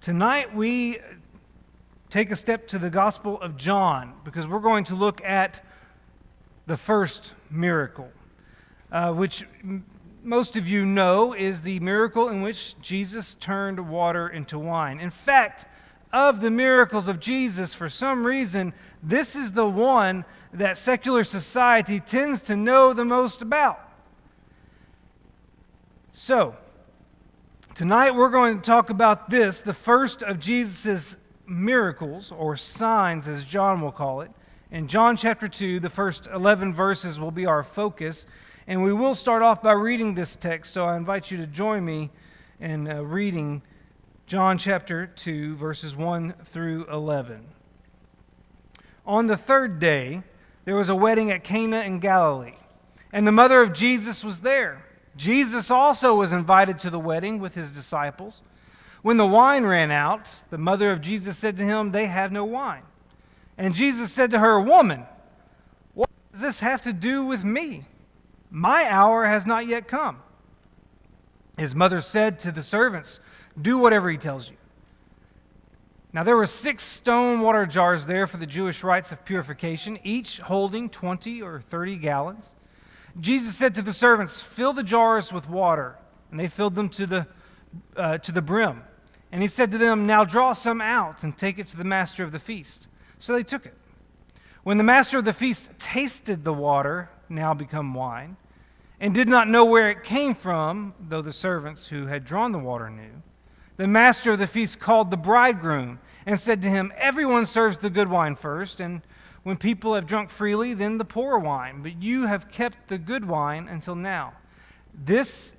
Tonight we take a step to the Gospel of John because we're going to look at the first miracle, which most of you know is the miracle in which Jesus turned water into wine. In fact, of the miracles of Jesus, for some reason, this is the one that secular society tends to know the most about. So, tonight we're going to talk about this, the first of Jesus' miracles, or signs as John will call it. In John chapter 2, the first 11 verses will be our focus, and we will start off by reading this text, so I invite you to join me in reading John chapter 2, verses 1 through 11. On the third day, there was a wedding at Cana in Galilee, and the mother of Jesus was there. Jesus also was invited to the wedding with his disciples. When the wine ran out, the mother of Jesus said to him, "They have no wine." And Jesus said to her, "Woman, what does this have to do with me? My hour has not yet come." His mother said to the servants, "Do whatever he tells you." Now there were 6 stone water jars there for the Jewish rites of purification, each holding 20 or 30 gallons. Jesus said to the servants, "Fill the jars with water." And they filled them to the brim. And he said to them, "Now draw some out and take it to the master of the feast." So they took it. When the master of the feast tasted the water, now become wine, and did not know where it came from, though the servants who had drawn the water knew, the master of the feast called the bridegroom and said to him, "Everyone serves the good wine first, and when people have drunk freely, then the poor wine. But you have kept the good wine until now." This,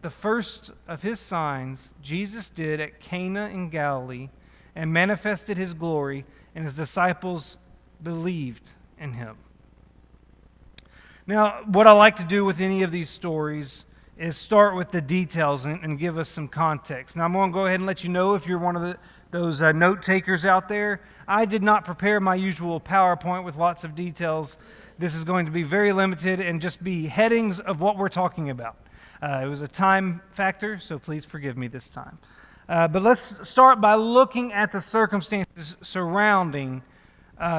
the first of his signs, Jesus did at Cana in Galilee and manifested his glory, and his disciples believed in him. Now, what I like to do with any of these stories is start with the details and give us some context. Now, I'm going to go ahead and let you know, if you're one of those note takers out there, I did not prepare my usual PowerPoint with lots of details. This is going to be very limited and just be headings of what we're talking about. It was a time factor, so please forgive me this time. But let's start by looking at the circumstances surrounding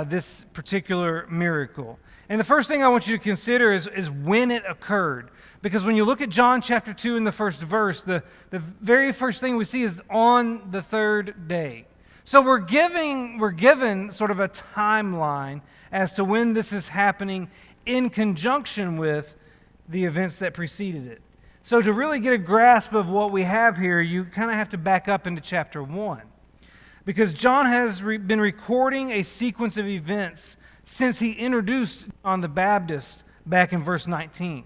this particular miracle. And the first thing I want you to consider is when it occurred. Because when you look at John chapter 2 in the first verse, the very first thing we see is on the third day. So we're given sort of a timeline as to when this is happening in conjunction with the events that preceded it. So to really get a grasp of what we have here, you kind of have to back up into chapter 1. Because John has been recording a sequence of events since he introduced John the Baptist back in verse 19.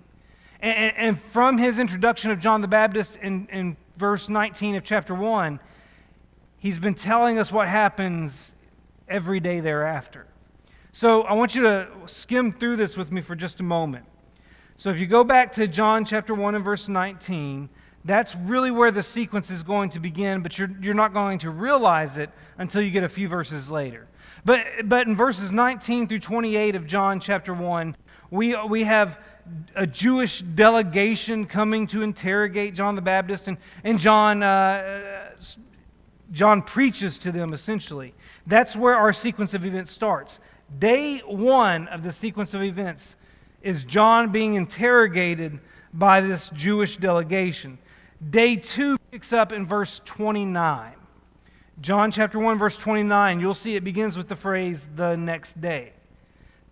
And from his introduction of John the Baptist in verse 19 of chapter 1, he's been telling us what happens every day thereafter. So I want you to skim through this with me for just a moment. So if you go back to John chapter 1 and verse 19, that's really where the sequence is going to begin, but you're not going to realize it until you get a few verses later. But in verses 19 through 28 of John chapter 1, we have a Jewish delegation coming to interrogate John the Baptist, and John preaches to them, essentially. That's where our sequence of events starts. Day 1 of the sequence of events is John being interrogated by this Jewish delegation. Day 2 picks up in verse 29. John chapter 1, verse 29, you'll see it begins with the phrase, "the next day."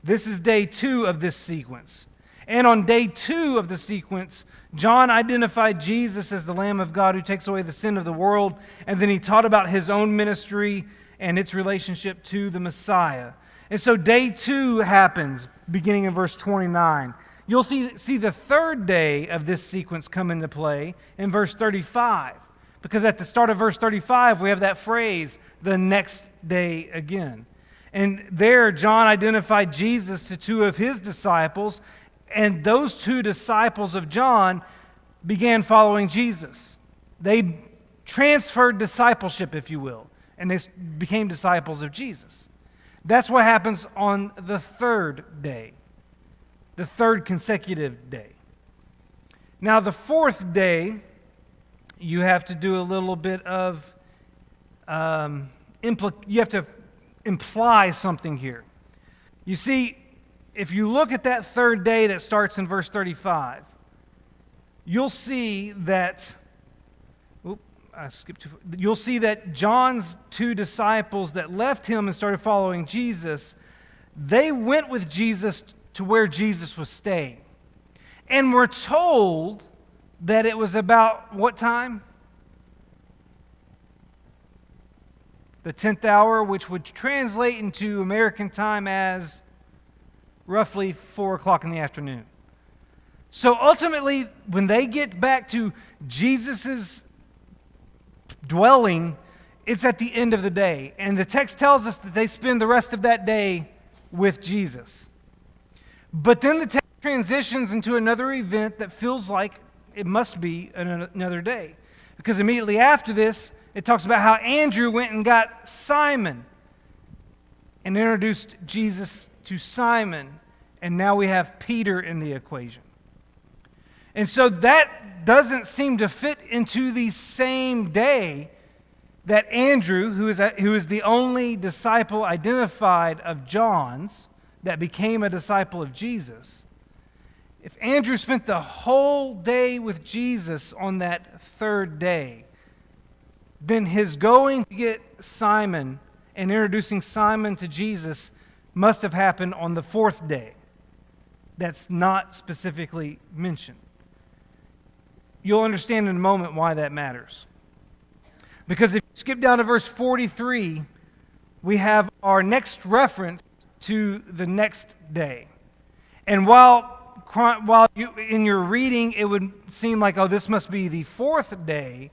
This is day 2 of this sequence. And on day 2 of the sequence, John identified Jesus as the Lamb of God who takes away the sin of the world, and then he taught about his own ministry and its relationship to the Messiah. And so day 2 happens, beginning in verse 29. You'll see the third day of this sequence come into play in verse 35. Because at the start of verse 35, we have that phrase, "the next day again." And there, John identified Jesus to 2 of his disciples, and those 2 disciples of John began following Jesus. They transferred discipleship, if you will, and they became disciples of Jesus. That's what happens on the third day, the third consecutive day. Now, the fourth day, you have to do a little bit of you have to imply something here. You see, if you look at that third day that starts in verse 35, you'll see that you'll see that John's two disciples that left him and started following Jesus, they went with Jesus to where Jesus was staying. And we're told that it was about what time? The 10th hour, which would translate into American time as roughly 4 o'clock in the afternoon. So ultimately, when they get back to Jesus' dwelling, it's at the end of the day. And the text tells us that they spend the rest of that day with Jesus. But then the text transitions into another event that feels like it must be another day. Because immediately after this, it talks about how Andrew went and got Simon and introduced Jesus to Simon. And now we have Peter in the equation. And so that doesn't seem to fit into the same day that Andrew, who is the only disciple identified of John's that became a disciple of Jesus. If Andrew spent the whole day with Jesus on that third day, then his going to get Simon and introducing Simon to Jesus must have happened on the fourth day. That's not specifically mentioned. You'll understand in a moment why that matters. Because if you skip down to verse 43, we have our next reference to the next day. And while in your reading it would seem like, oh, this must be the fourth day,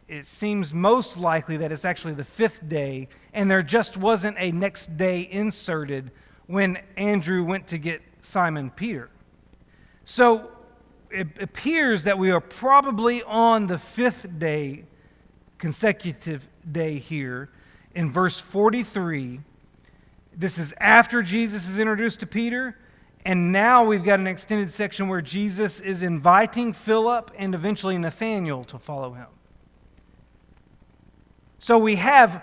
it seems most likely that it's actually the fifth day, and there just wasn't a next day inserted when Andrew went to get Simon Peter. So it appears that we are probably on the fifth day, consecutive day here in verse 43. This is after Jesus is introduced to Peter, and now we've got an extended section where Jesus is inviting Philip and eventually Nathanael to follow him. So we have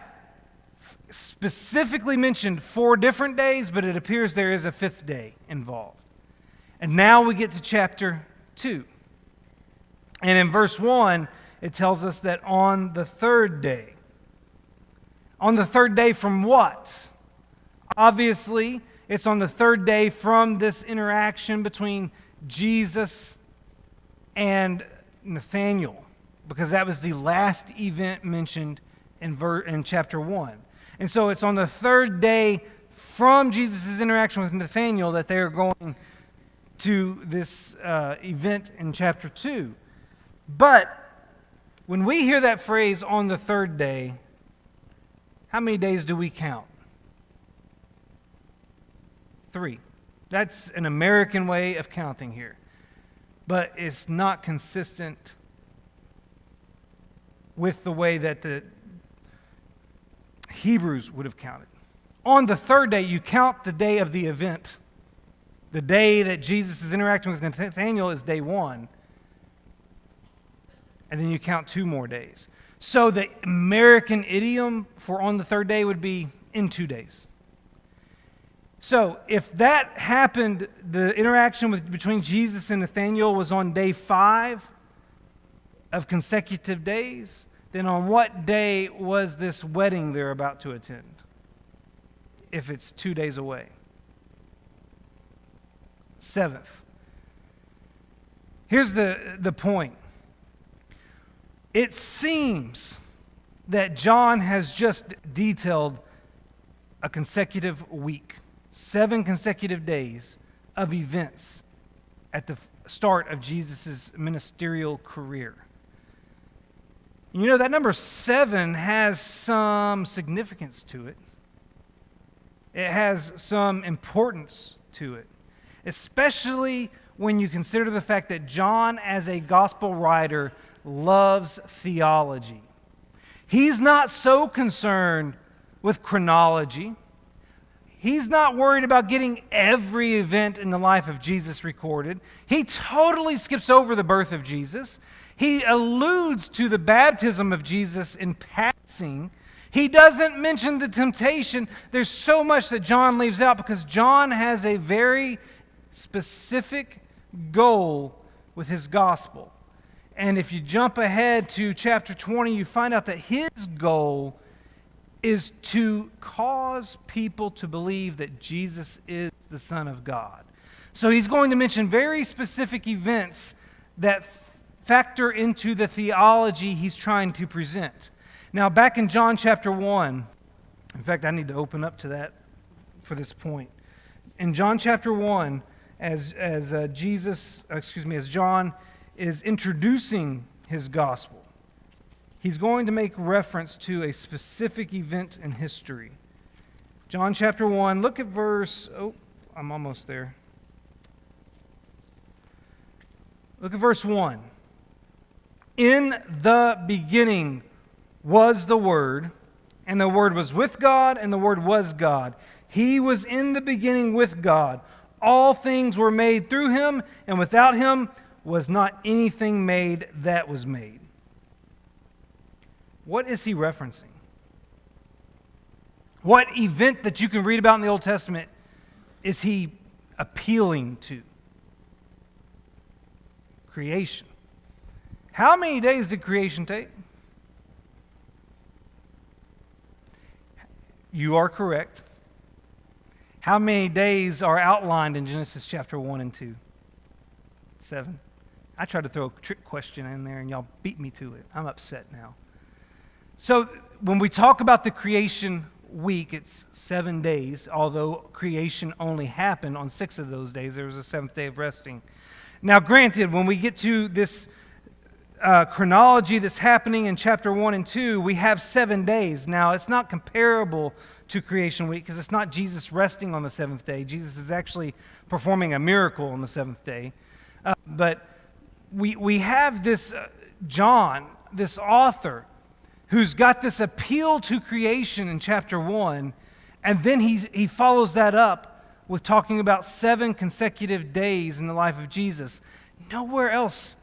specifically mentioned 4 different days, but it appears there is a fifth day involved. And now we get to chapter 2. And in verse 1, it tells us that on the third day. On the third day from what? Obviously, it's on the third day from this interaction between Jesus and Nathanael, because that was the last event mentioned in chapter 1. And so it's on the third day from Jesus' interaction with Nathanael that they are going to this event in chapter 2. But when we hear that phrase, on the third day, how many days do we count? 3. That's an American way of counting here. But it's not consistent with the way that the Hebrews would have counted. On the third day, you count the day of the event. The day that Jesus is interacting with Nathanael is day 1. And then you count 2 more days. So the American idiom for on the third day would be in 2 days. So if that happened, the interaction between Jesus and Nathanael was on day 5 of consecutive days, then on what day was this wedding they're about to attend? If it's 2 days away. 7th. Here's the point. It seems that John has just detailed a consecutive week, 7 consecutive days of events at the start of Jesus' ministerial career. You know, that number 7 has some significance to it. It has some importance to it, especially when you consider the fact that John, as a gospel writer, loves theology. He's not so concerned with chronology. He's not worried about getting every event in the life of Jesus recorded. He totally skips over the birth of Jesus. He alludes to the baptism of Jesus in passing blessing. He doesn't mention the temptation. There's so much that John leaves out because John has a very specific goal with his gospel. And if you jump ahead to chapter 20, you find out that his goal is to cause people to believe that Jesus is the Son of God. So he's going to mention very specific events that factor into the theology he's trying to present. Now, back in John chapter 1, in fact, I need to open up to that for this point. In John chapter 1, as John is introducing his gospel, he's going to make reference to a specific event in history. John chapter 1, look at I'm almost there. Look at verse 1. In the beginning was the Word, and the Word was with God, and the Word was God. He was in the beginning with God. All things were made through Him, and without Him was not anything made that was made. What is he referencing? What event that you can read about in the Old Testament is he appealing to? Creation. How many days did creation take? You are correct. How many days are outlined in Genesis chapter 1 and 2? 7. I tried to throw a trick question in there and y'all beat me to it. I'm upset now. So when we talk about the creation week, it's 7 days, although creation only happened on 6 of those days. There was a 7th day of resting. Now granted, when we get to this chronology that's happening in chapter 1 and 2, we have 7 days. Now, it's not comparable to creation week because it's not Jesus resting on the 7th day. Jesus is actually performing a miracle on the 7th day. But we have this John, this author, who's got this appeal to creation in chapter 1, and then he follows that up with talking about 7 consecutive days in the life of Jesus. Nowhere else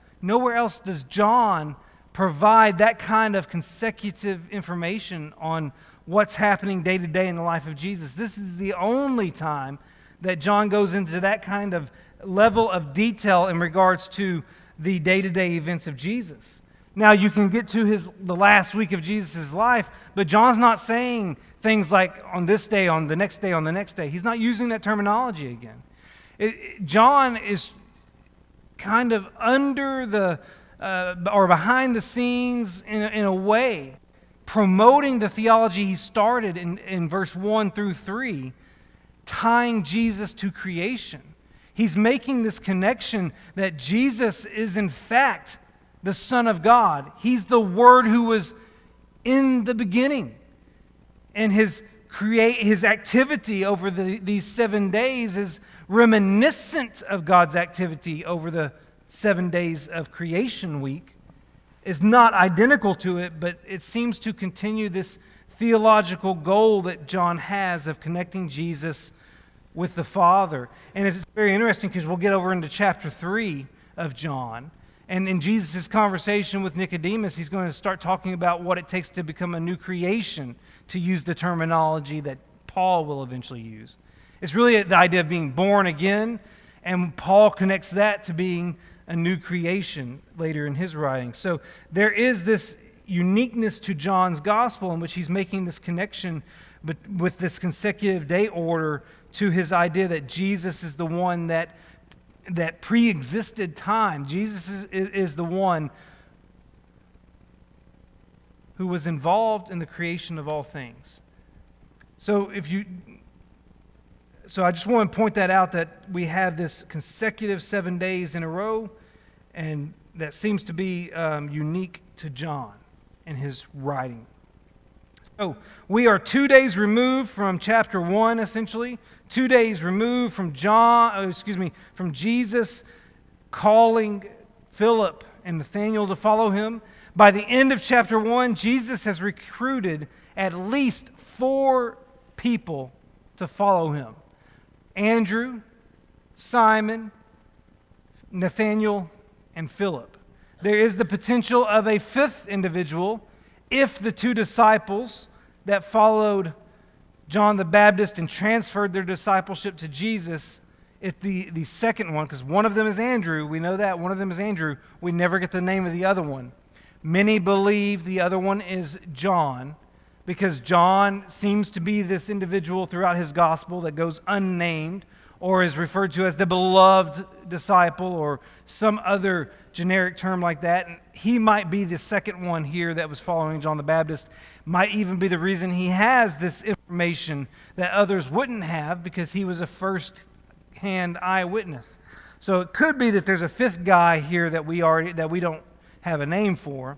does John provide that kind of consecutive information on what's happening day to day in the life of Jesus. This is the only time that John goes into that kind of level of detail in regards to the day-to-day events of Jesus. Now, you can get to the last week of Jesus' life, but John's not saying things like on this day, on the next day, on the next day. He's not using that terminology again. John is kind of under the, or behind the scenes in a way, promoting the theology he started in verse 1 through 3, tying Jesus to creation. He's making this connection that Jesus is in fact the Son of God. He's the Word who was in the beginning. And his activity over these 7 days is reminiscent of God's activity over the 7 days of creation week. Is not identical to it, but it seems to continue this theological goal that John has of connecting Jesus with the Father. And it's very interesting because we'll get over into chapter 3 of John. And in Jesus' conversation with Nicodemus, he's going to start talking about what it takes to become a new creation, to use the terminology that Paul will eventually use. It's really the idea of being born again, and Paul connects that to being a new creation later in his writing. So there is this uniqueness to John's gospel in which he's making this connection with this consecutive day order to his idea that Jesus is the one that pre-existed time. Jesus is the one who was involved in the creation of all things. So I just want to point that out, that we have this consecutive 7 days in a row, and that seems to be unique to John in his writing. So we are 2 days removed from chapter 1, essentially. 2 days removed from from Jesus calling Philip and Nathanael to follow him. By the end of chapter 1, Jesus has recruited at least 4 people to follow him: Andrew, Simon, Nathanael, and Philip. There is the potential of a 5th individual, if the two disciples that followed John the Baptist and transferred their discipleship to Jesus, if the second one, because one of them is Andrew, we know that, one of them is Andrew, we never get the name of the other one. Many believe the other one is John, because John seems to be this individual throughout his gospel that goes unnamed or is referred to as the beloved disciple or some other generic term like that. And he might be the second one here that was following John the Baptist, might even be the reason he has this information that others wouldn't have because he was a first-hand eyewitness. So it could be that there's a fifth guy here that we don't have a name for,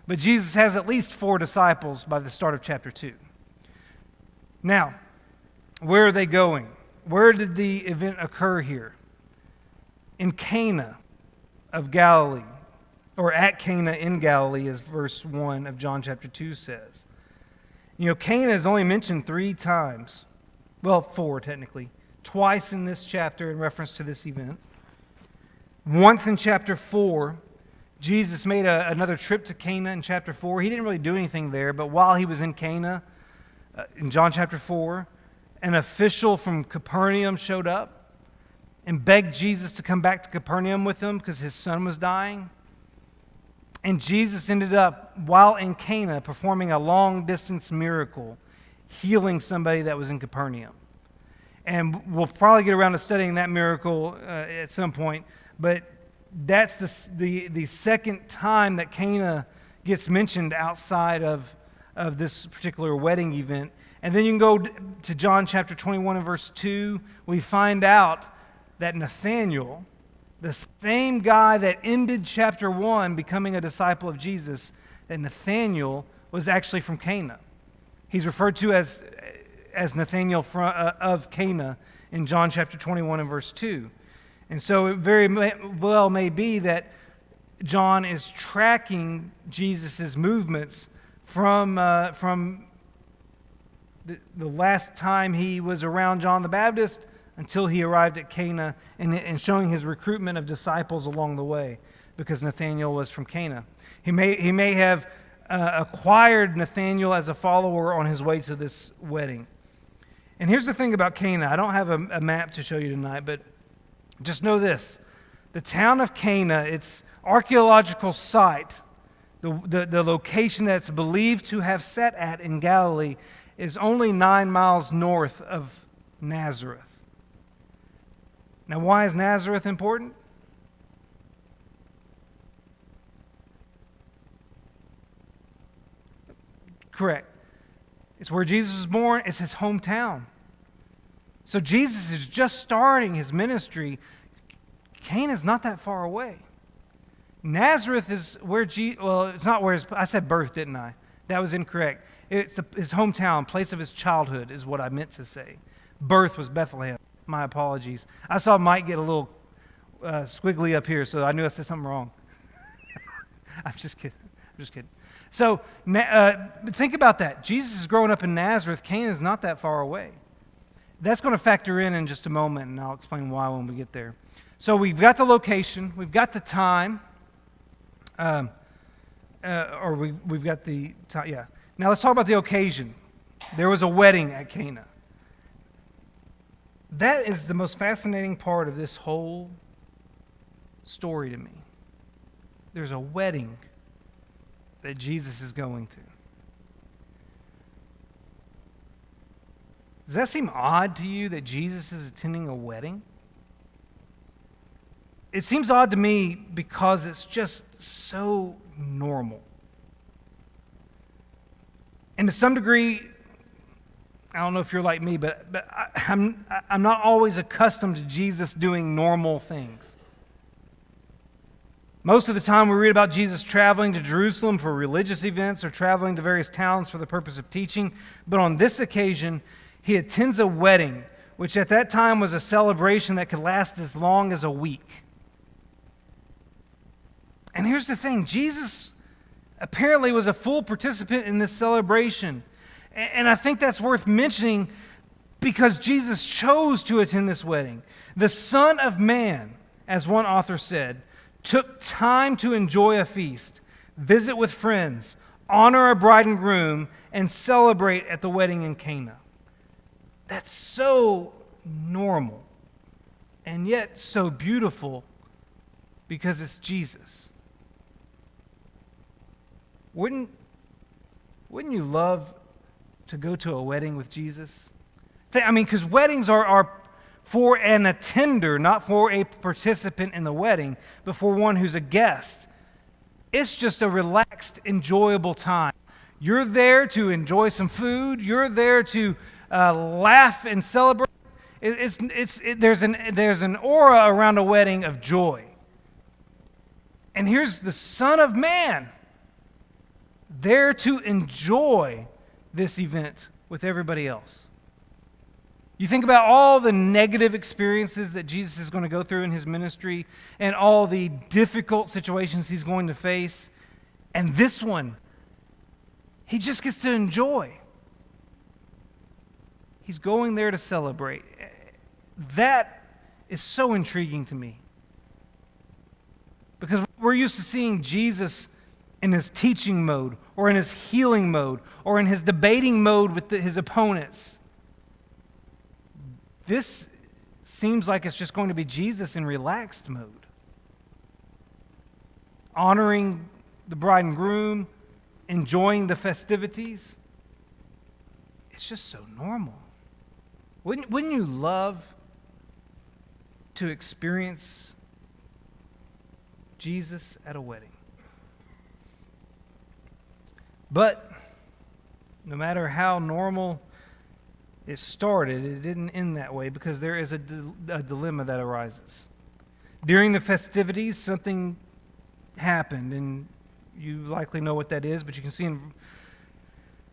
but Jesus has at least 4 disciples by the start of chapter 2. Now, where are they going? Where did the event occur here? In Cana of Galilee, or at Cana in Galilee, as verse 1 of John chapter 2 says. You know, Cana is only mentioned 3 times. Well, 4 technically. Twice in this chapter in reference to this event. Once in chapter 4, Jesus made another trip to Cana in chapter 4. He didn't really do anything there, but while he was in Cana, in John chapter 4, an official from Capernaum showed up and begged Jesus to come back to Capernaum with him because his son was dying. And Jesus ended up, while in Cana, performing a long-distance miracle, healing somebody that was in Capernaum. And we'll probably get around to studying that miracle at some point, but that's the second time that Cana gets mentioned outside of this particular wedding event. And then you can go to John chapter 21 and verse 2. We find out that Nathanael, the same guy that ended chapter 1 becoming a disciple of Jesus, that Nathanael was actually from Cana. He's referred to as Nathanael of Cana in John chapter 21 and verse 2. And so it very well may be that John is tracking Jesus' movements from the last time he was around John the Baptist until he arrived at Cana, and showing his recruitment of disciples along the way, because Nathanael was from Cana. He may have acquired Nathanael as a follower on his way to this wedding. And here's the thing about Cana. I don't have a map to show you tonight, but just know this. The town of Cana, its archaeological site, the location that's believed to have sat at in Galilee, is only 9 miles north of Nazareth. Now, why is Nazareth important? Correct. It's where Jesus was born. It's his hometown. So Jesus is just starting his ministry. Cana is not that far away. Nazareth is where it's not where I said birth, didn't I? That was incorrect. It's his hometown, place of his childhood is what I meant to say. Birth was Bethlehem. My apologies. I saw Mike get a little squiggly up here, so I knew I said something wrong. I'm just kidding. So think about that. Jesus is growing up in Nazareth. Cana is not that far away. That's going to factor in just a moment, and I'll explain why when we get there. So we've got the location. We've got the time. We've got the time, yeah. Now let's talk about the occasion. There was a wedding at Cana. That is the most fascinating part of this whole story to me. There's a wedding that Jesus is going to. Does that seem odd to you that Jesus is attending a wedding? It seems odd to me because it's just so normal. And to some degree, I don't know if you're like me, but I'm not always accustomed to Jesus doing normal things. Most of the time we read about Jesus traveling to Jerusalem for religious events or traveling to various towns for the purpose of teaching. But on this occasion, he attends a wedding, which at that time was a celebration that could last as long as a week. And here's the thing, Jesus apparently was a full participant in this celebration. And I think that's worth mentioning because Jesus chose to attend this wedding. The Son of Man, as one author said, took time to enjoy a feast, visit with friends, honor a bride and groom, and celebrate at the wedding in Cana. That's so normal and yet so beautiful because it's Jesus. Wouldn't you love to go to a wedding with Jesus? I mean, because weddings are for an attender, not for a participant in the wedding, but for one who's a guest. It's just a relaxed, enjoyable time. You're there to enjoy some food. You're there to laugh and celebrate. There's an aura around a wedding of joy. And here's the Son of Man there to enjoy this event with everybody else. You think about all the negative experiences that Jesus is going to go through in his ministry and all the difficult situations he's going to face. And this one, he just gets to enjoy. He's going there to celebrate. That is so intriguing to me. Because we're used to seeing Jesus in his teaching mode, or in his healing mode, or in his debating mode with his opponents. This seems like it's just going to be Jesus in relaxed mode. Honoring the bride and groom, enjoying the festivities. It's just so normal. Wouldn't you love to experience Jesus at a wedding? But no matter how normal it started, it didn't end that way because there is a dilemma that arises. During the festivities, something happened, and you likely know what that is, but you can see in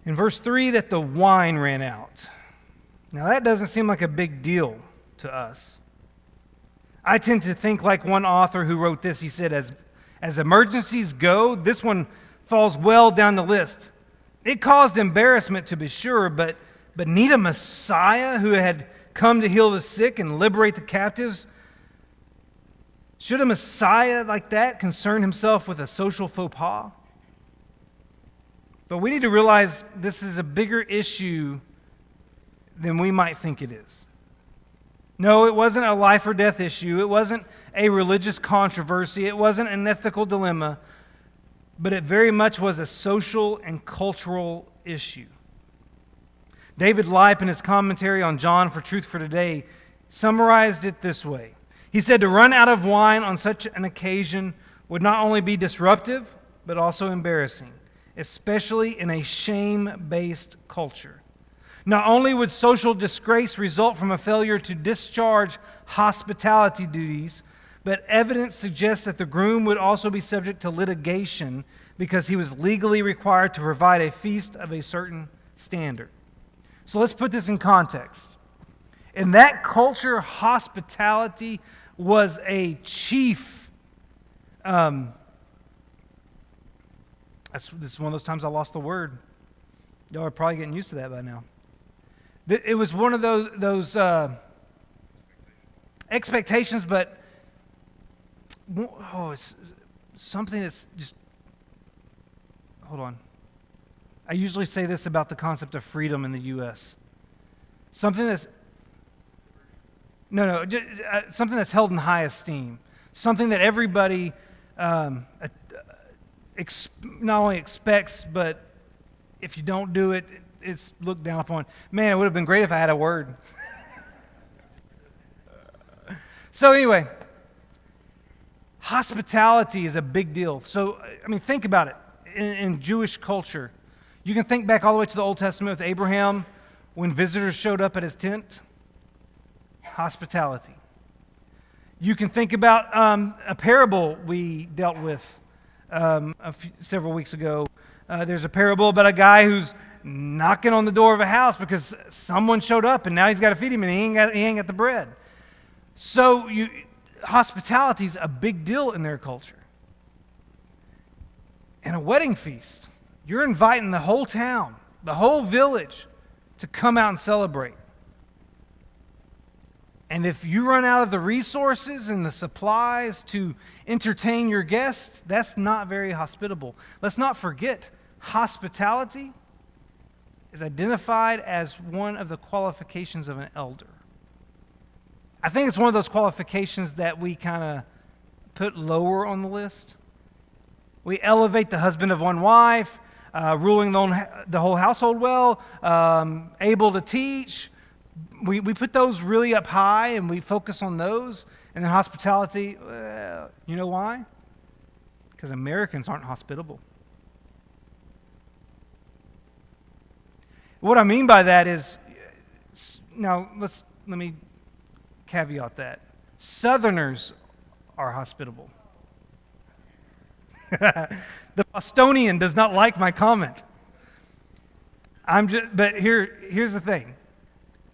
verse 3 that the wine ran out. Now that doesn't seem like a big deal to us. I tend to think like one author who wrote this. He said, as emergencies go, this one falls well down the list. It caused embarrassment, to be sure, but need a Messiah who had come to heal the sick and liberate the captives? Should a Messiah like that concern himself with a social faux pas? But we need to realize this is a bigger issue than we might think it is. No, it wasn't a life or death issue. It wasn't a religious controversy. It wasn't an ethical dilemma. But it very much was a social and cultural issue. David Leip, in his commentary on John for Truth for Today, summarized it this way. He said, to run out of wine on such an occasion would not only be disruptive, but also embarrassing, especially in a shame-based culture. Not only would social disgrace result from a failure to discharge hospitality duties, but evidence suggests that the groom would also be subject to litigation because he was legally required to provide a feast of a certain standard. So let's put this in context. In that culture, hospitality was a chief. This is one of those times I lost the word. Y'all are probably getting used to that by now. It was one of those expectations, but it's something that's just. Hold on. I usually say this about the concept of freedom in the U.S. Something that's something that's held in high esteem. Something that everybody not only expects, but if you don't do it, it's looked down upon. Man, it would have been great if I had a word. So anyway, hospitality is a big deal. So, I mean, think about it. In Jewish culture, you can think back all the way to the Old Testament with Abraham when visitors showed up at his tent. Hospitality. You can think about a parable we dealt with several weeks ago. There's a parable about a guy who's knocking on the door of a house because someone showed up and now he's got to feed him and he ain't got the bread. So hospitality is a big deal in their culture. And a wedding feast, you're inviting the whole town, the whole village to come out and celebrate. And if you run out of the resources and the supplies to entertain your guests, that's not very hospitable. Let's not forget, hospitality is identified as one of the qualifications of an elder. I think it's one of those qualifications that we kind of put lower on the list. We elevate the husband of one wife, ruling the whole household well, able to teach. We put those really up high and we focus on those. And then hospitality, you know why? Because Americans aren't hospitable. What I mean by that is, now let me caveat that. Southerners are hospitable. The Bostonian does not like my comment. But here's the thing.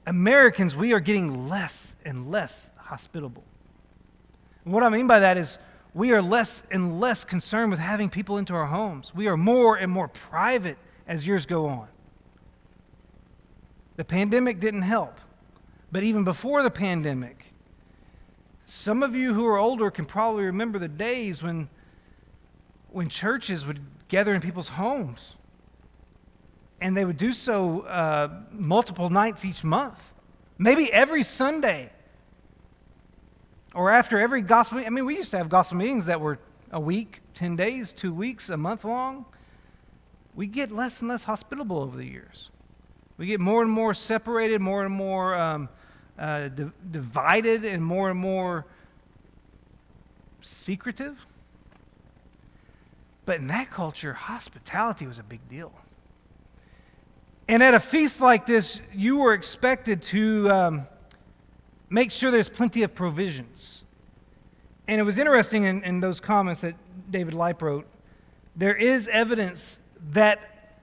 Americans, we are getting less and less hospitable. And what I mean by that is we are less and less concerned with having people into our homes. We are more and more private as years go on. The pandemic didn't help. But even before the pandemic, some of you who are older can probably remember the days when churches would gather in people's homes. And they would do so multiple nights each month. Maybe every Sunday. Or after every gospel. I mean, we used to have gospel meetings that were a week, 10 days, 2 weeks, a month long. We get less and less hospitable over the years. We get more and more separated, more and more divided, and more secretive. But in that culture, hospitality was a big deal. And at a feast like this, you were expected to make sure there's plenty of provisions. And it was interesting in those comments that David Lipe wrote, there is evidence that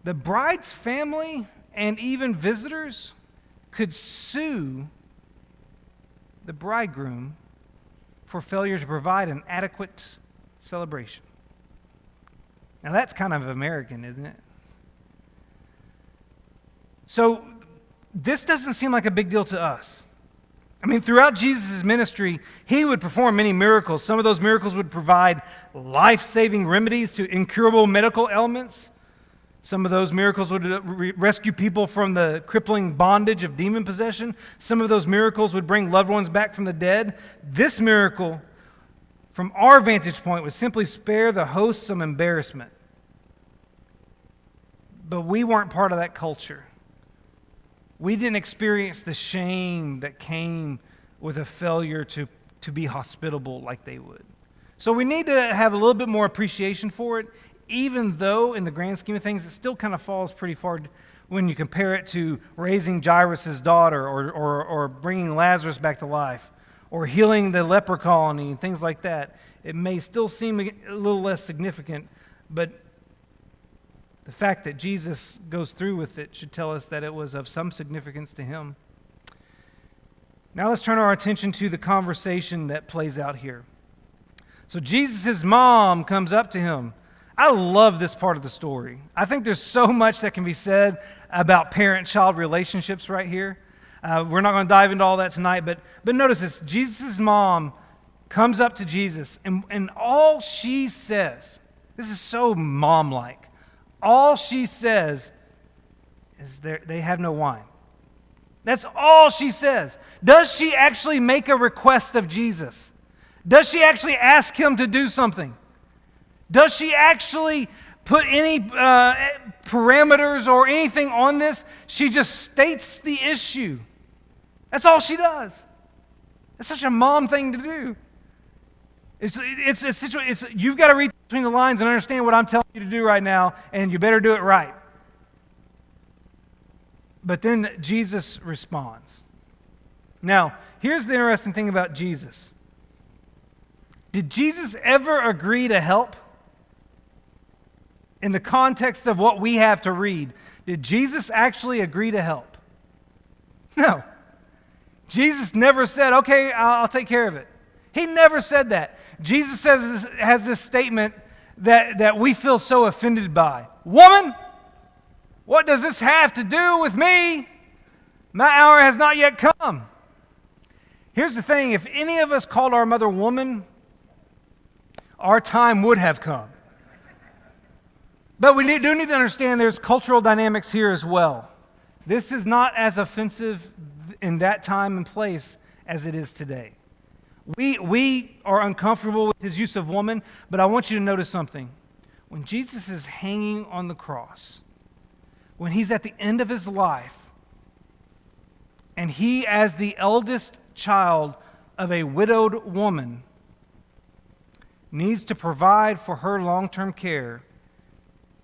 the bride's family and even visitors could sue the bridegroom for failure to provide an adequate celebration. Now that's kind of American, isn't it? So this doesn't seem like a big deal to us. I mean, throughout Jesus' ministry, he would perform many miracles. Some of those miracles would provide life-saving remedies to incurable medical ailments. Some of those miracles would rescue people from the crippling bondage of demon possession. Some of those miracles would bring loved ones back from the dead. This miracle, from our vantage point, would simply spare the host some embarrassment. But we weren't part of that culture. We didn't experience the shame that came with a failure to be hospitable like they would. So we need to have a little bit more appreciation for it, even though in the grand scheme of things, it still kind of falls pretty far when you compare it to raising Jairus' daughter or bringing Lazarus back to life or healing the leper colony and things like that. It may still seem a little less significant, but the fact that Jesus goes through with it should tell us that it was of some significance to him. Now let's turn our attention to the conversation that plays out here. So Jesus' mom comes up to him. I love this part of the story. I think there's so much that can be said about parent-child relationships right here. We're not going to dive into all that tonight, but notice this. Jesus' mom comes up to Jesus, and all she says, this is so mom-like, all she says is they have no wine. That's all she says. Does she actually make a request of Jesus? Does she actually ask him to do something? Does she actually put any parameters or anything on this? She just states the issue. That's all she does. That's such a mom thing to do. You've got to read between the lines and understand what I'm telling you to do right now, and you better do it right. But then Jesus responds. Now, here's the interesting thing about Jesus. Did Jesus ever agree to help? In the context of what we have to read, did Jesus actually agree to help? No. Jesus never said, okay, I'll take care of it. He never said that. Jesus has this statement that we feel so offended by. Woman, what does this have to do with me? My hour has not yet come. Here's the thing. If any of us called our mother woman, our time would have come. But we do need to understand there's cultural dynamics here as well. This is not as offensive in that time and place as it is today. We are uncomfortable with his use of woman, but I want you to notice something. When Jesus is hanging on the cross, when he's at the end of his life, and he, as the eldest child of a widowed woman, needs to provide for her long-term care,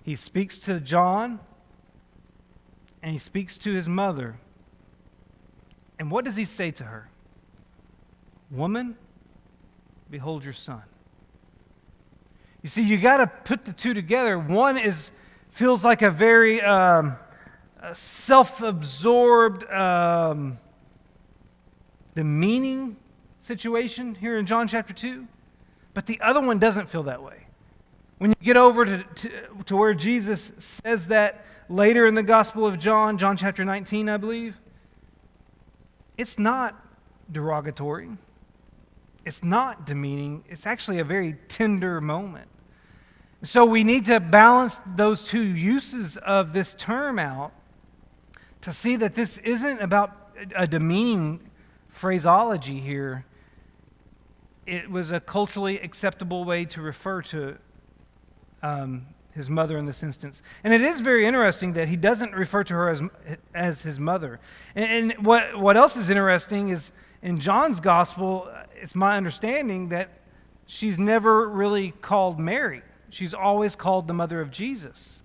he speaks to John and he speaks to his mother. And what does he say to her? Woman, behold your son. You see, you got to put the two together. One feels like a very self-absorbed, demeaning situation here in John chapter 2, but the other one doesn't feel that way. When you get over to where Jesus says that later in the Gospel of John, John chapter 19, I believe, it's not derogatory. It's not demeaning. It's actually a very tender moment. So we need to balance those two uses of this term out to see that this isn't about a demeaning phraseology here. It was a culturally acceptable way to refer to his mother in this instance. And it is very interesting that he doesn't refer to her as his mother. And what else is interesting is in John's gospel, it's my understanding that she's never really called Mary. She's always called the mother of Jesus.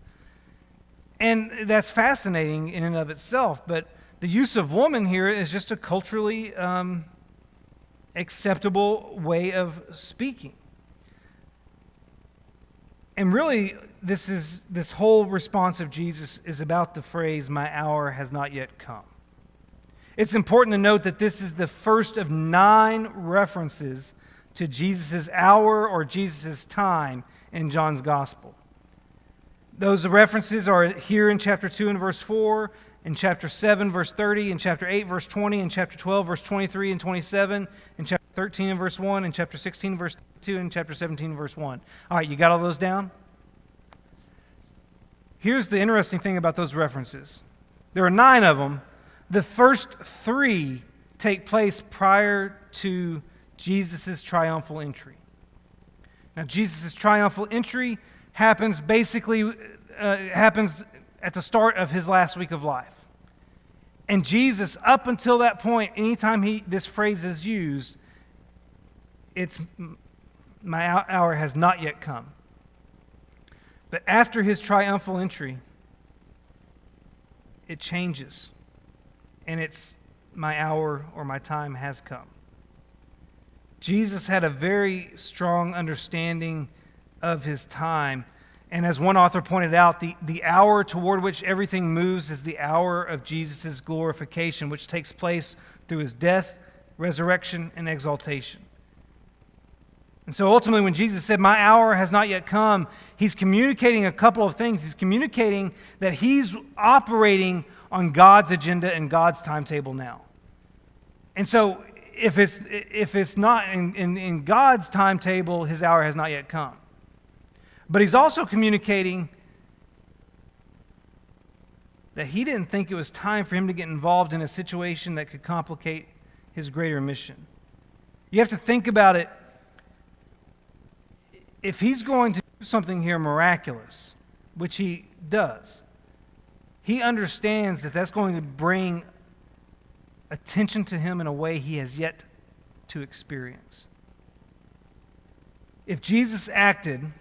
And that's fascinating in and of itself, but the use of woman here is just a culturally acceptable way of speaking. And really, this whole response of Jesus is about the phrase, "My hour has not yet come." It's important to note that this is the first of 9 references to Jesus' hour or Jesus' time in John's gospel. Those references are here in chapter 2 and verse 4, in chapter 7, verse 30, in chapter 8, verse 20, in chapter 12, verse 23 and 27, in chapter 13 and verse 1, in chapter 16, verse 2, and chapter 17, verse 1. All right, you got all those down? Here's the interesting thing about those references. There are 9 of them. The first 3 take place prior to Jesus' triumphal entry. Now, Jesus' triumphal entry happens at the start of his last week of life. And Jesus, up until that point, anytime this phrase is used, it's "my hour has not yet come." But after his triumphal entry, it changes. And it's "my hour" or "my time has come." Jesus had a very strong understanding of his time. And as one author pointed out, the hour toward which everything moves is the hour of Jesus' glorification, which takes place through his death, resurrection, and exaltation. And so ultimately, when Jesus said, "My hour has not yet come," he's communicating a couple of things. He's communicating that he's operating on God's agenda and God's timetable now. And so if it's not in God's timetable, his hour has not yet come. But he's also communicating that he didn't think it was time for him to get involved in a situation that could complicate his greater mission. You have to think about it. If he's going to do something here miraculous, which he does, he understands that that's going to bring attention to him in a way he has yet to experience. If Jesus acted,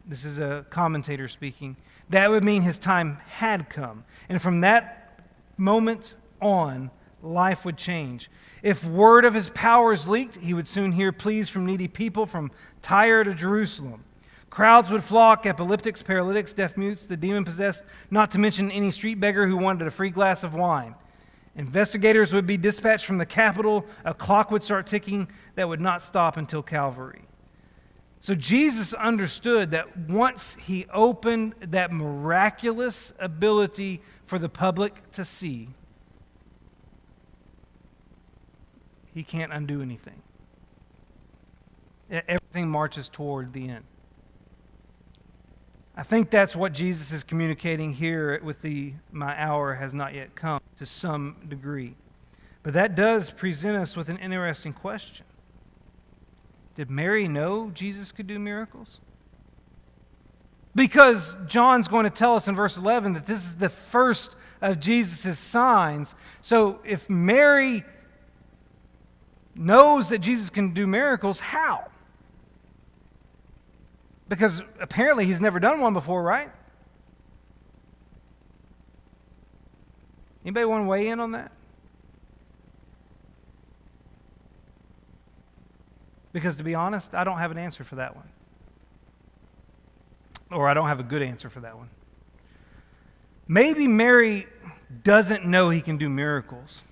this is a commentator speaking, that would mean his time had come. And from that moment on, life would change. If word of his powers leaked, he would soon hear pleas from needy people from Tyre to Jerusalem. Crowds would flock, epileptics, paralytics, deaf mutes, the demon-possessed, not to mention any street beggar who wanted a free glass of wine. Investigators would be dispatched from the capital. A clock would start ticking that would not stop until Calvary. So Jesus understood that once he opened that miraculous ability for the public to see, he can't undo anything. Everything marches toward the end. I think that's what Jesus is communicating here with the "my hour has not yet come" to some degree. But that does present us with an interesting question. Did Mary know Jesus could do miracles? Because John's going to tell us in verse 11 that this is the first of Jesus' signs. So if Mary knows that Jesus can do miracles, how? Because apparently he's never done one before, right? Anybody want to weigh in on that? Because to be honest, I don't have an answer for that one. Or I don't have a good answer for that one. Maybe Mary doesn't know he can do miracles.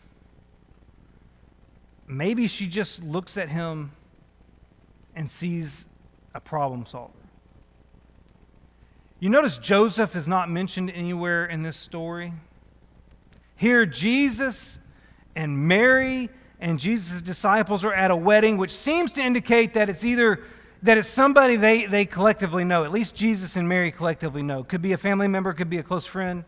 Maybe she just looks at him and sees a problem solver. You notice Joseph is not mentioned anywhere in this story. Here, Jesus and Mary and Jesus' disciples are at a wedding, which seems to indicate that it's somebody they collectively know. At least Jesus and Mary collectively know. Could be a family member, could be a close friend.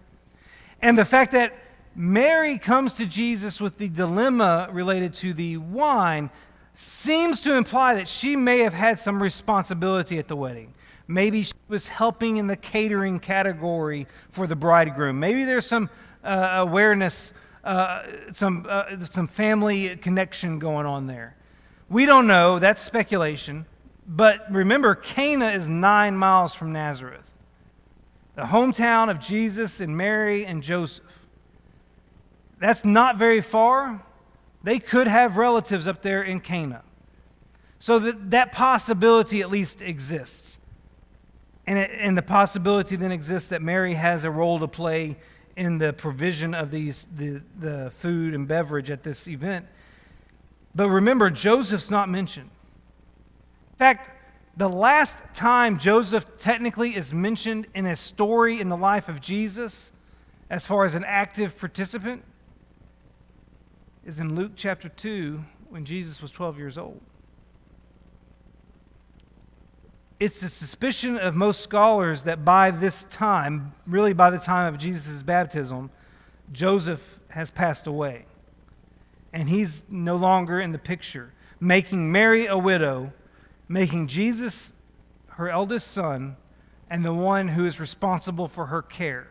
And the fact that Mary comes to Jesus with the dilemma related to the wine seems to imply that she may have had some responsibility at the wedding. Maybe she was helping in the catering category for the bridegroom. Maybe there's some awareness, some family connection going on there. We don't know. That's speculation. But remember, Cana is 9 miles from Nazareth, the hometown of Jesus and Mary and Joseph. That's not very far. They could have relatives up there in Cana. So that possibility at least exists. And the possibility then exists that Mary has a role to play in the provision of the food and beverage at this event. But remember, Joseph's not mentioned. In fact, the last time Joseph technically is mentioned in a story in the life of Jesus, as far as an active participant, is in Luke chapter 2 when Jesus was 12 years old. It's the suspicion of most scholars that by this time, really by the time of Jesus' baptism, Joseph has passed away. And he's no longer in the picture, making Mary a widow, making Jesus her eldest son, and the one who is responsible for her care.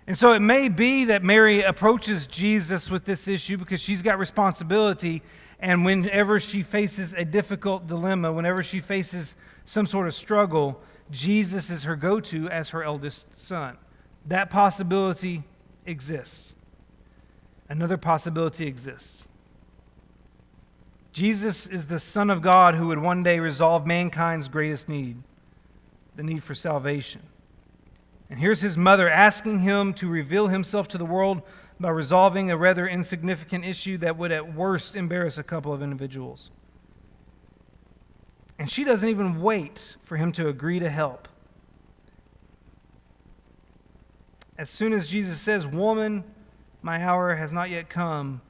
And so it may be that Mary approaches Jesus with this issue because she's got responsibility, and whenever she faces a difficult dilemma, whenever she faces some sort of struggle, Jesus is her go-to as her eldest son. That possibility exists. Another possibility exists. Jesus is the Son of God who would one day resolve mankind's greatest need, the need for salvation. And here's his mother asking him to reveal himself to the world by resolving a rather insignificant issue that would at worst embarrass a couple of individuals. And she doesn't even wait for him to agree to help. As soon as Jesus says, "Woman, my hour has not yet come,"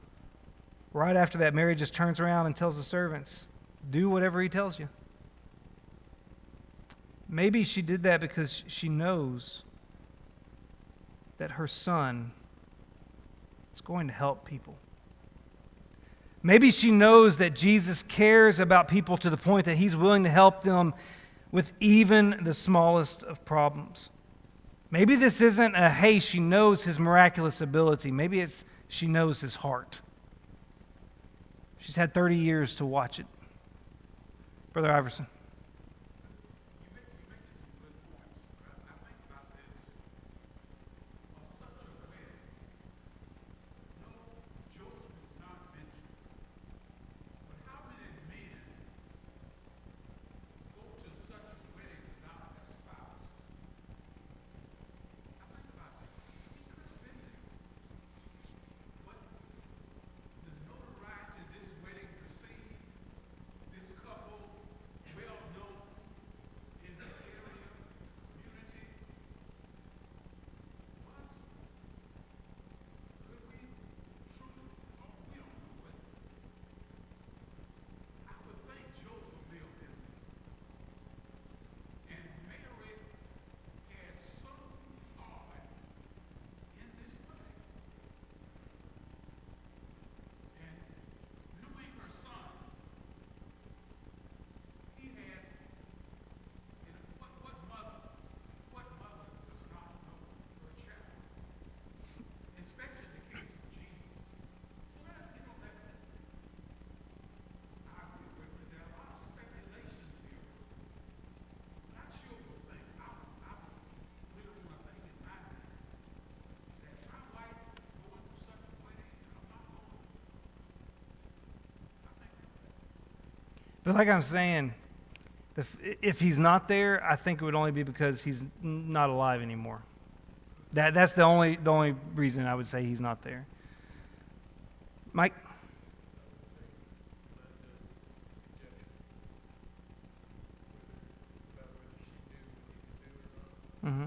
right after that, Mary just turns around and tells the servants, "Do whatever he tells you." Maybe she did that because she knows that her son is going to help people. Maybe she knows that Jesus cares about people to the point that he's willing to help them with even the smallest of problems. Maybe this isn't a, hey, she knows his miraculous ability. Maybe it's she knows his heart. She's had 30 years to watch it. Brother Iverson. But like I'm saying, if he's not there, I think it would only be because he's not alive anymore. That's the only reason I would say he's not there. Mike? Mm-hmm.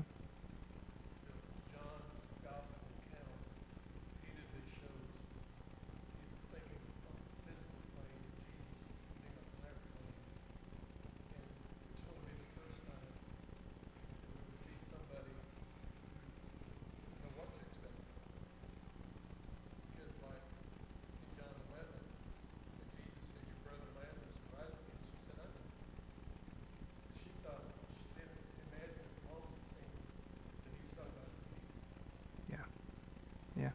Yeah. Yeah.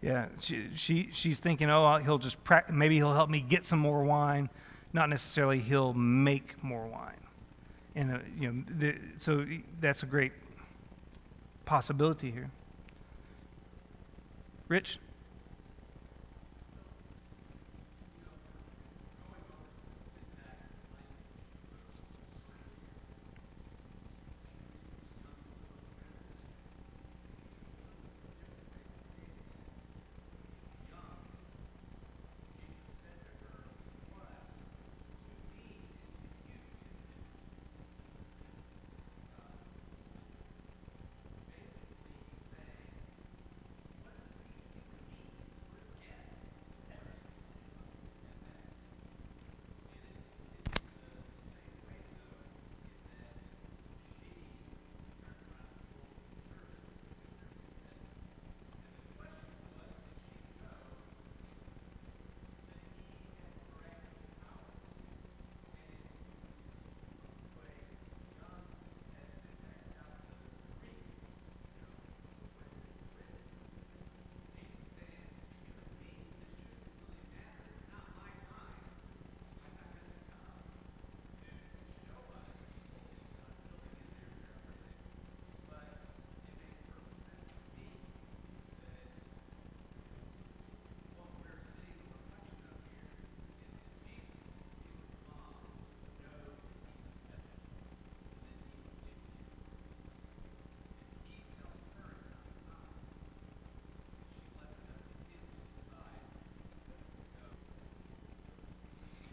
Yeah. She's thinking, oh, he'll just maybe he'll help me get some more wine, not necessarily he'll make more wine. And so that's a great possibility here. Rich?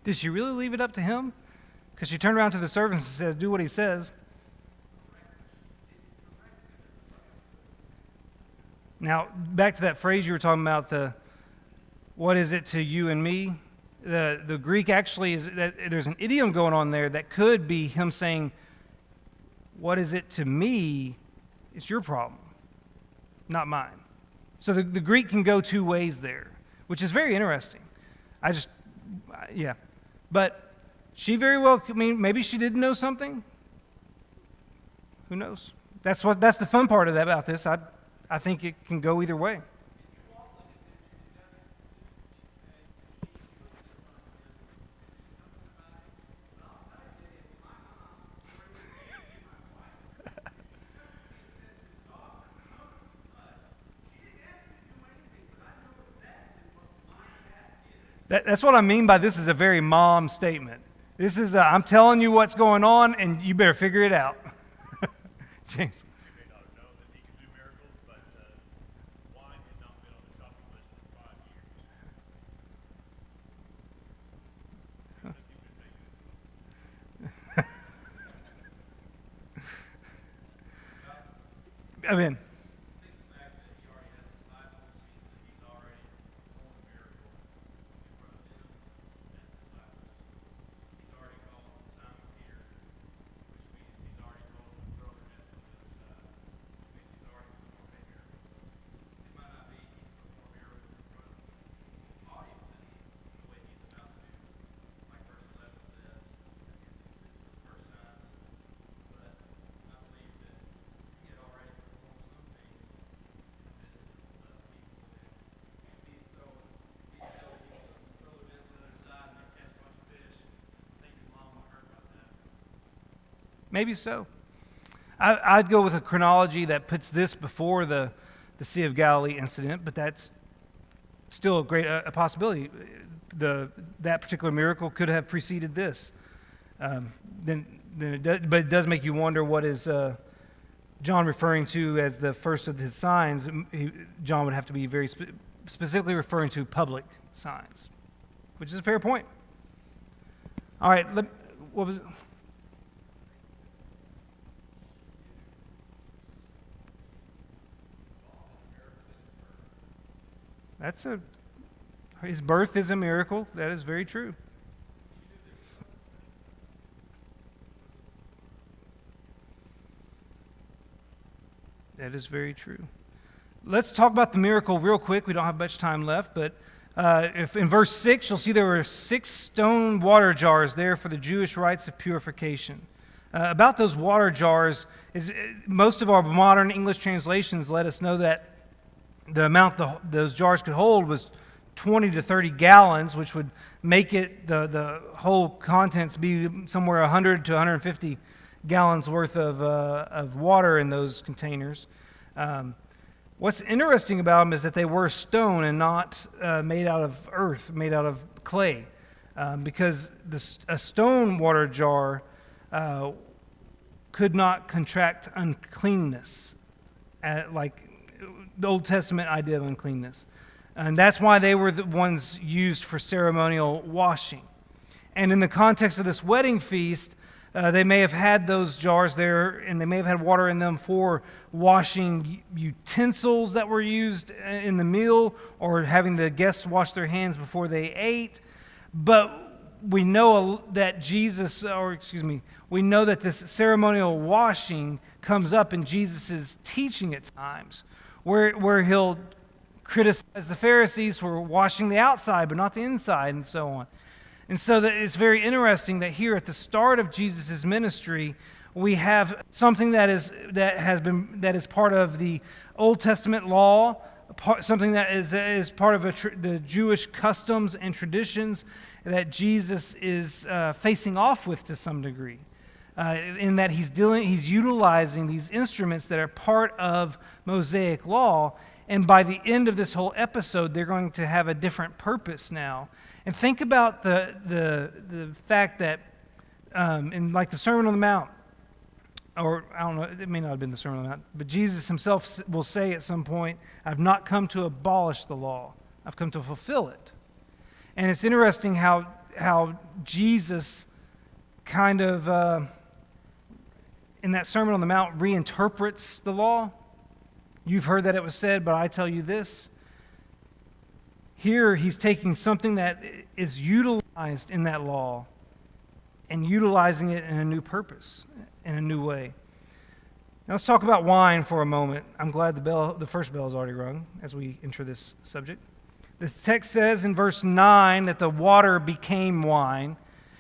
Did she really leave it up to him? Because she turned around to the servants and said, do what he says. Now, back to that phrase you were talking about, what is it to you and me? The Greek actually is that there's an idiom going on there that could be him saying, what is it to me? It's your problem, not mine. So the Greek can go two ways there, which is very interesting. Yeah. But she very well, maybe she didn't know something. Who knows? That's the fun part of that about this. I think it can go either way. That's what I mean by this is a very mom statement. This is, I'm telling you what's going on, and you better figure it out. James. I mean, maybe so. I'd go with a chronology that puts this before the Sea of Galilee incident, but still a possibility. That particular miracle could have preceded this. But it does make you wonder, what is John referring to as the first of his signs? John would have to be very specifically referring to public signs, which is a fair point. All right, what was it? His birth is a miracle. That is very true. That is very true. Let's talk about the miracle real quick. We don't have much time left, but if in verse 6, you'll see there were 6 stone water jars there for the Jewish rites of purification. About those water jars, most of our modern English translations let us know that the amount those jars could hold was 20 to 30 gallons, which would make it the whole contents be somewhere 100 to 150 gallons worth of water in those containers. What's interesting about them is that they were stone and not made out of earth, made out of clay, because a stone water jar could not contract uncleanness, like the Old Testament idea of uncleanness. And that's why they were the ones used for ceremonial washing. And in the context of this wedding feast, they may have had those jars there, and they may have had water in them for washing utensils that were used in the meal, or having the guests wash their hands before they ate. But we know that we know that this ceremonial washing comes up in Jesus' teaching at times, where he'll criticize the Pharisees for washing the outside but not the inside, and so on. And so that it's very interesting that here at the start of Jesus' ministry, we have something that is part of the Old Testament law, something that is part of the Jewish customs and traditions that Jesus is facing off with to some degree, in that he's utilizing these instruments that are part of Mosaic law. And by the end of this whole episode, they're going to have a different purpose now. And think about the fact that in like the Sermon on the Mount, or I don't know, it may not have been the Sermon on the Mount, but Jesus himself will say at some point, "I've not come to abolish the law, I've come to fulfill it." And it's interesting how Jesus kind of, in that Sermon on the Mount, reinterprets the law. You've heard that it was said, but I tell you this. Here, he's taking something that is utilized in that law and utilizing it in a new purpose, in a new way. Now, let's talk about wine for a moment. I'm glad the first bell is already rung as we enter this subject. The text says in verse 9 that the water became wine,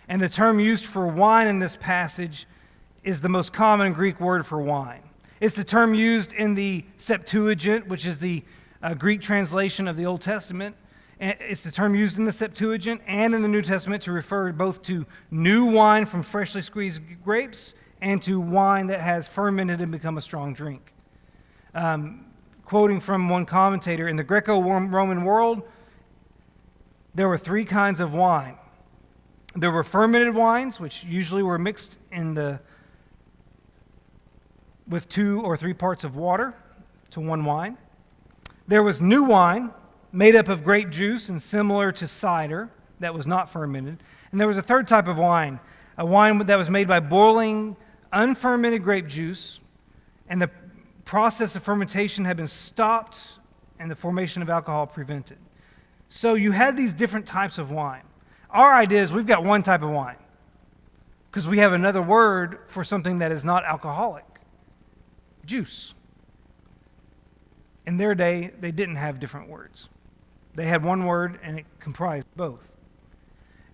and the term used for wine in this passage is the most common Greek word for wine. It's the term used in the Septuagint, which is the Greek translation of the Old Testament. It's the term used in the Septuagint and in the New Testament to refer both to new wine from freshly squeezed grapes and to wine that has fermented and become a strong drink. Quoting from one commentator, in the Greco-Roman world, there were 3 kinds of wine. There were fermented wines, which usually were mixed with 2 or 3 parts of water to one wine. There was new wine, made up of grape juice and similar to cider, that was not fermented. And there was a third type of wine, a wine that was made by boiling unfermented grape juice, and the process of fermentation had been stopped and the formation of alcohol prevented. So you had these different types of wine. Our idea is we've got one type of wine because we have another word for something that is not alcoholic: juice. In their day, they didn't have different words. They had one word, and it comprised both.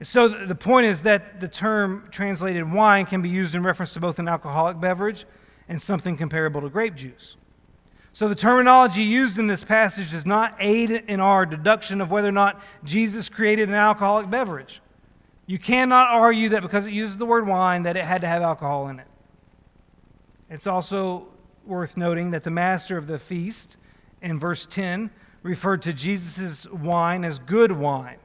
So the point is that the term translated wine can be used in reference to both an alcoholic beverage and something comparable to grape juice. So the terminology used in this passage does not aid in our deduction of whether or not Jesus created an alcoholic beverage. You cannot argue that because it uses the word wine that it had to have alcohol in it. It's also worth noting that the master of the feast, in verse 10, referred to Jesus' wine as good wine.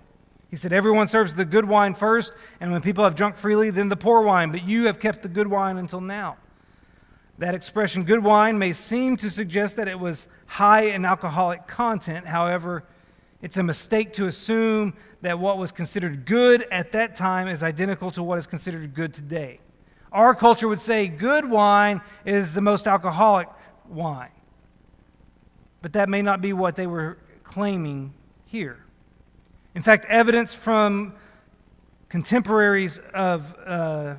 He said, everyone serves the good wine first, and when people have drunk freely, then the poor wine, but you have kept the good wine until now. That expression, good wine, may seem to suggest that it was high in alcoholic content. However, it's a mistake to assume that what was considered good at that time is identical to what is considered good today. Our culture would say good wine is the most alcoholic wine. But that may not be what they were claiming here. In fact, evidence from contemporaries of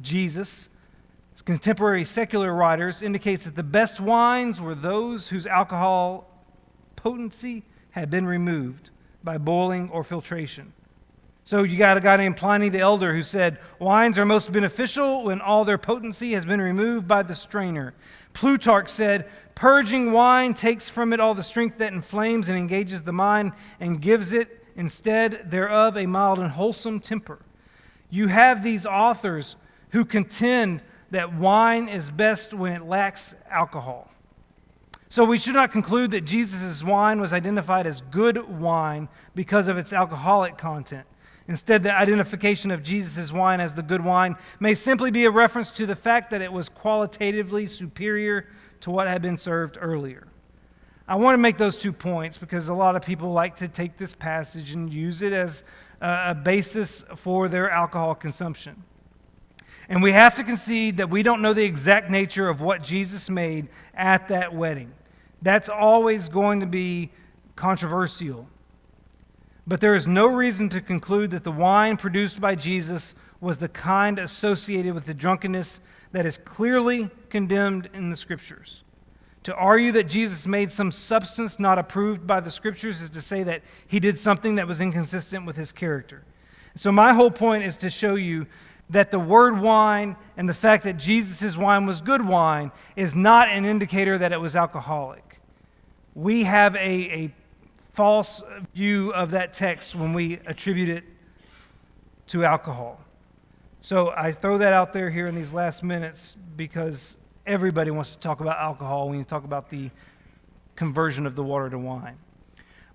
Jesus, contemporary secular writers, indicates that the best wines were those whose alcohol potency had been removed by boiling or filtration. So you got a guy named Pliny the Elder who said, wines are most beneficial when all their potency has been removed by the strainer. Plutarch said, purging wine takes from it all the strength that inflames and engages the mind and gives it instead thereof a mild and wholesome temper. You have these authors who contend that wine is best when it lacks alcohol. So we should not conclude that Jesus' wine was identified as good wine because of its alcoholic content. Instead, the identification of Jesus' wine as the good wine may simply be a reference to the fact that it was qualitatively superior to what had been served earlier. I want to make those 2 points because a lot of people like to take this passage and use it as a basis for their alcohol consumption. And we have to concede that we don't know the exact nature of what Jesus made at that wedding. That's always going to be controversial. But there is no reason to conclude that the wine produced by Jesus was the kind associated with the drunkenness that is clearly condemned in the Scriptures. To argue that Jesus made some substance not approved by the Scriptures is to say that he did something that was inconsistent with his character. So my whole point is to show you that the word wine and the fact that Jesus' wine was good wine is not an indicator that it was alcoholic. We have a false view of that text when we attribute it to alcohol. So I throw that out there here in these last minutes because everybody wants to talk about alcohol when you talk about the conversion of the water to wine.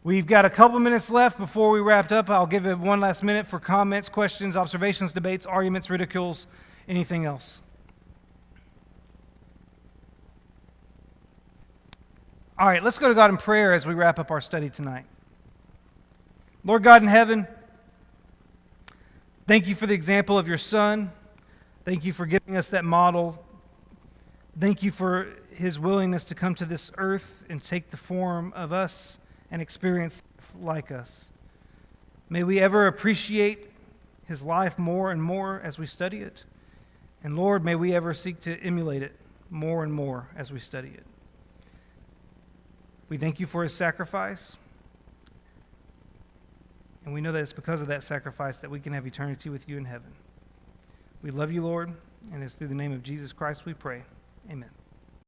We've got a couple minutes left before we wrap up. I'll give it one last minute for comments, questions, observations, debates, arguments, ridicules, anything else. All right, let's go to God in prayer as we wrap up our study tonight. Lord God in heaven, thank you for the example of your Son. Thank you for giving us that model. Thank you for his willingness to come to this earth and take the form of us and experience like us. May we ever appreciate his life more and more as we study it. And Lord, may we ever seek to emulate it more and more as we study it. We thank you for his sacrifice. And we know that it's because of that sacrifice that we can have eternity with you in heaven. We love you, Lord, and it's through the name of Jesus Christ we pray. Amen.